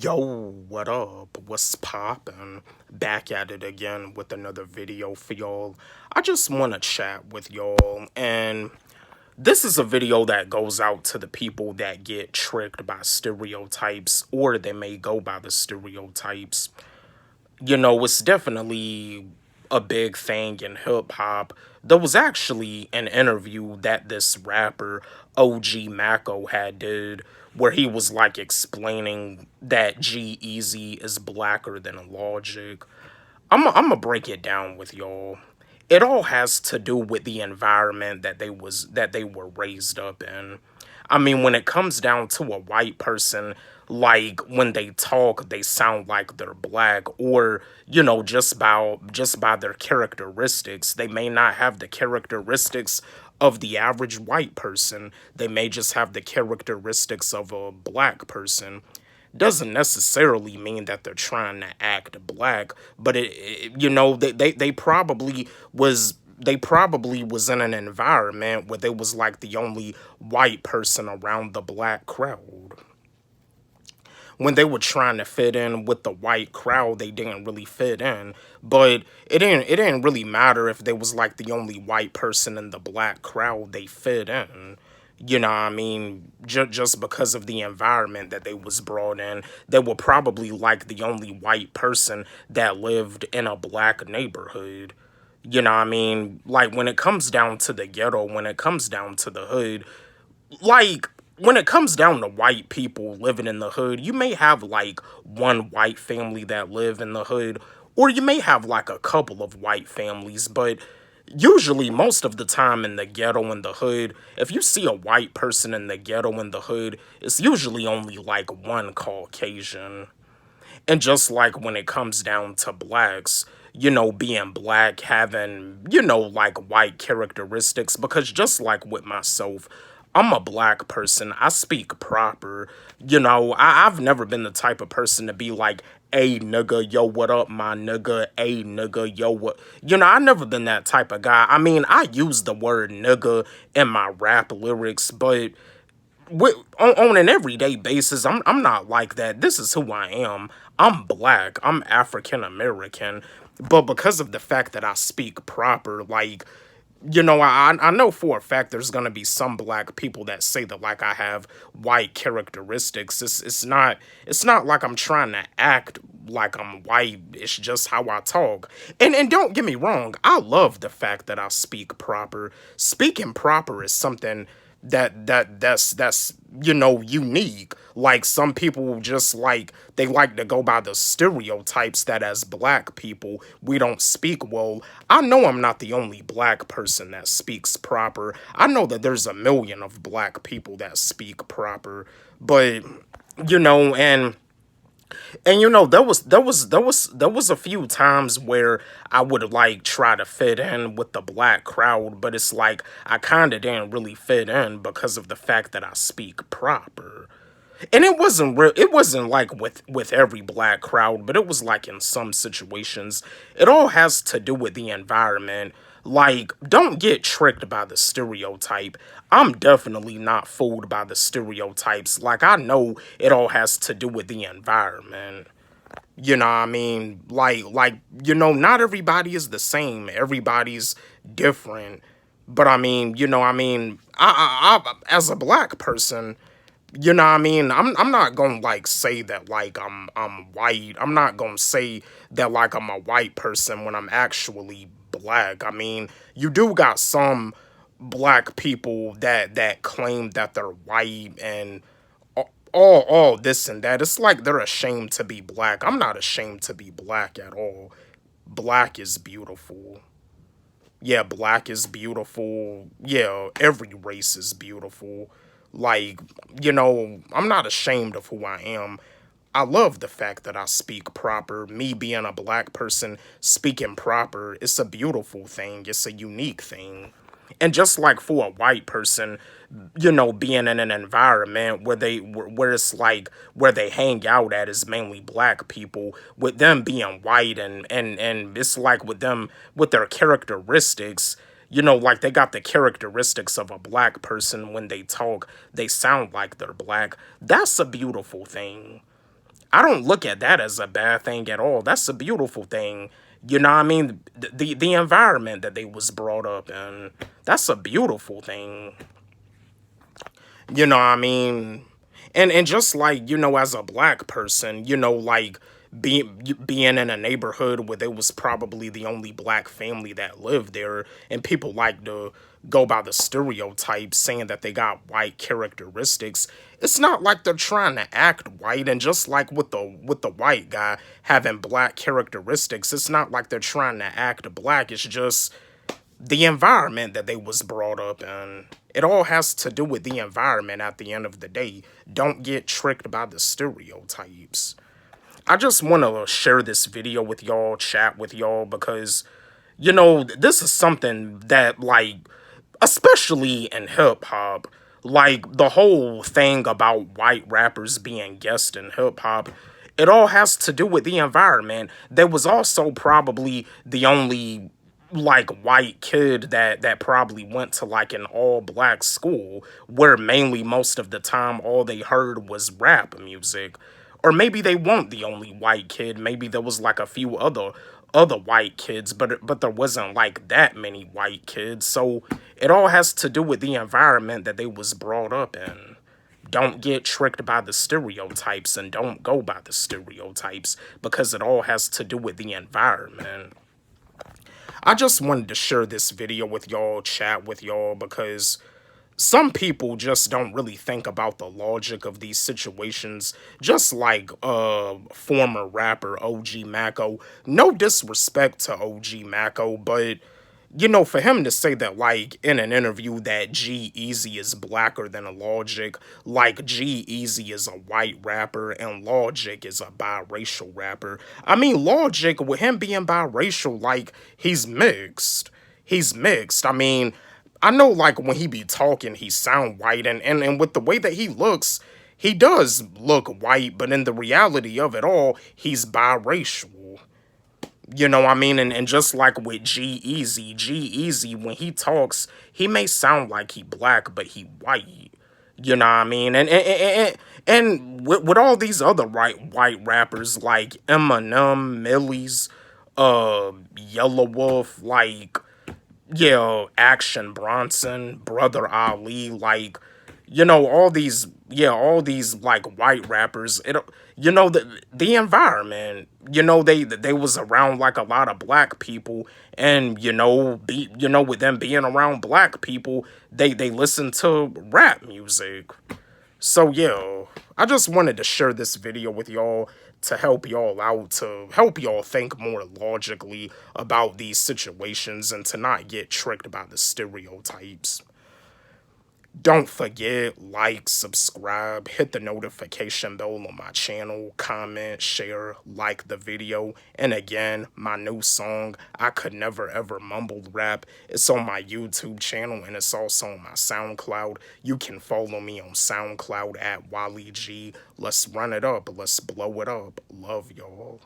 Yo, what up? What's poppin'? Back at it again with another video for y'all. I just want to chat with y'all, and this is a video that goes out to the people that get tricked by stereotypes, or they may go by the stereotypes. It's definitely a big thing in hip hop. There was actually an interview that this rapper OG Mako had did where he was like explaining that G Easy is blacker than Logic. I'm gonna break it down with y'all. It all has to do with the environment that they were raised up in. I mean, when it comes down to a white person, like when they talk, they sound like they're black, or just by their characteristics, they may not have the characteristics of the average white person. They may just have the characteristics of a black person. Doesn't necessarily mean that they're trying to act black, but they probably was in an environment where they was like the only white person around the black crowd. When they were trying to fit in with the white crowd, they didn't really fit in. But it didn't really matter if they was like the only white person in the black crowd, they fit in. You know what I mean? Just because of the environment that they was brought in, they were probably like the only white person that lived in a black neighborhood. You know what I mean? Like when it comes down to the ghetto, when it comes down to the hood, like when it comes down to white people living in the hood, you may have like one white family that live in the hood, or you may have like a couple of white families, but usually most of the time in the ghetto in the hood, if you see a white person in the ghetto in the hood, it's usually only like one Caucasian. And just like when it comes down to blacks, being black, having, like white characteristics, because just like with myself, I'm a black person. I speak proper. I've never been the type of person to be like, hey, nigga, yo, what up, my nigga? Hey, nigga, yo, what? I never been that type of guy. I mean, I use the word nigga in my rap lyrics, but on an everyday basis, I'm not like that. This is who I am. I'm black. I'm African American. But because of the fact that I speak proper, like, I know for a fact there's gonna be some black people that say that like I have white characteristics. It's not like I'm trying to act like I'm white. It's just how I talk. And don't get me wrong, I love the fact that I speak proper. Speaking proper is something that's unique. Like some people just like they like to go by the stereotypes that as black people we don't speak well. I know I'm not the only black person that speaks proper. I know that there's a million of black people that speak proper, but you know and there was a few times where I would like try to fit in with the black crowd, but it's like I kind of didn't really fit in because of the fact that I speak proper. And it wasn't like with every black crowd, but it was like in some situations. It all has to do with the environment. Like, don't get tricked by the stereotype. I'm definitely not fooled by the stereotypes. Like, I know it all has to do with the environment. You know what I mean? Not everybody is the same. Everybody's different. But I mean, as a black person, what I mean? I'm not gonna like say that like I'm white. I'm not gonna say that like I'm a white person when I'm actually black. I mean, you do got some black people that claim that they're white and all this and that. It's like they're ashamed to be black. I'm not ashamed to be black at all. Black is beautiful. Yeah, black is beautiful. Yeah, every race is beautiful. Like, I'm not ashamed of who I am. I love the fact that I speak proper. Me being a black person speaking proper, it's a beautiful thing. It's a unique thing. And just like for a white person, being in an environment where it's like where they hang out at is mainly black people, with them being white and it's like with them with their characteristics, like they got the characteristics of a black person when they talk, they sound like they're black. That's a beautiful thing. I don't look at that as a bad thing at all. That's a beautiful thing. You know what I mean? The environment that they was brought up in, that's a beautiful thing. You know what I mean? And just like, as a black person, like being in a neighborhood where there was probably the only black family that lived there, and people like to go by the stereotypes saying that they got white characteristics. It's not like they're trying to act white, and just like with the white guy having black characteristics, it's not like they're trying to act black. It's just the environment that they was brought up in. It all has to do with the environment at the end of the day. Don't get tricked by the stereotypes. I just want to share this video with y'all, chat with y'all, because, this is something that, like, especially in hip hop, like, the whole thing about white rappers being guests in hip hop, it all has to do with the environment. There was also probably the only like white kid that probably went to like an all black school where mainly most of the time all they heard was rap music. Or maybe they weren't the only white kid. Maybe there was like a few other white kids, but there wasn't like that many white kids. So it all has to do with the environment that they was brought up in. Don't get tricked by the stereotypes, and don't go by the stereotypes, because it all has to do with the environment. I just wanted to share this video with y'all, chat with y'all, because some people just don't really think about the logic of these situations, just like former rapper OG Maco. No disrespect to OG Maco, but for him to say that, like, in an interview that G-Eazy is blacker than a Logic, like, G-Eazy is a white rapper and Logic is a biracial rapper. I mean, Logic, with him being biracial, like, he's mixed. He's mixed. I mean, I know, like, when he be talking, he sound white, and with the way that he looks, he does look white, but in the reality of it all, he's biracial. You know what I mean? And just like with G-Eazy, when he talks, he may sound like he black, but he white. You know what I mean? And with all these other white rappers like Eminem, Millie's, Yellow Wolf, like, yeah, Action Bronson, Brother Ali, like, all these like white rappers, the environment, they was around like a lot of black people, and with them being around black people, they listen to rap music. So yeah, I just wanted to share this video with y'all to help y'all out, to help y'all think more logically about these situations and to not get tricked by the stereotypes. Don't forget, like, subscribe, hit the notification bell on my channel, comment, share, like the video. And again, my new song, I Could Never Ever Mumble Rap, it's on my YouTube channel and it's also on my SoundCloud. You can follow me on SoundCloud at Wally G. Let's run it up. Let's blow it up. Love y'all.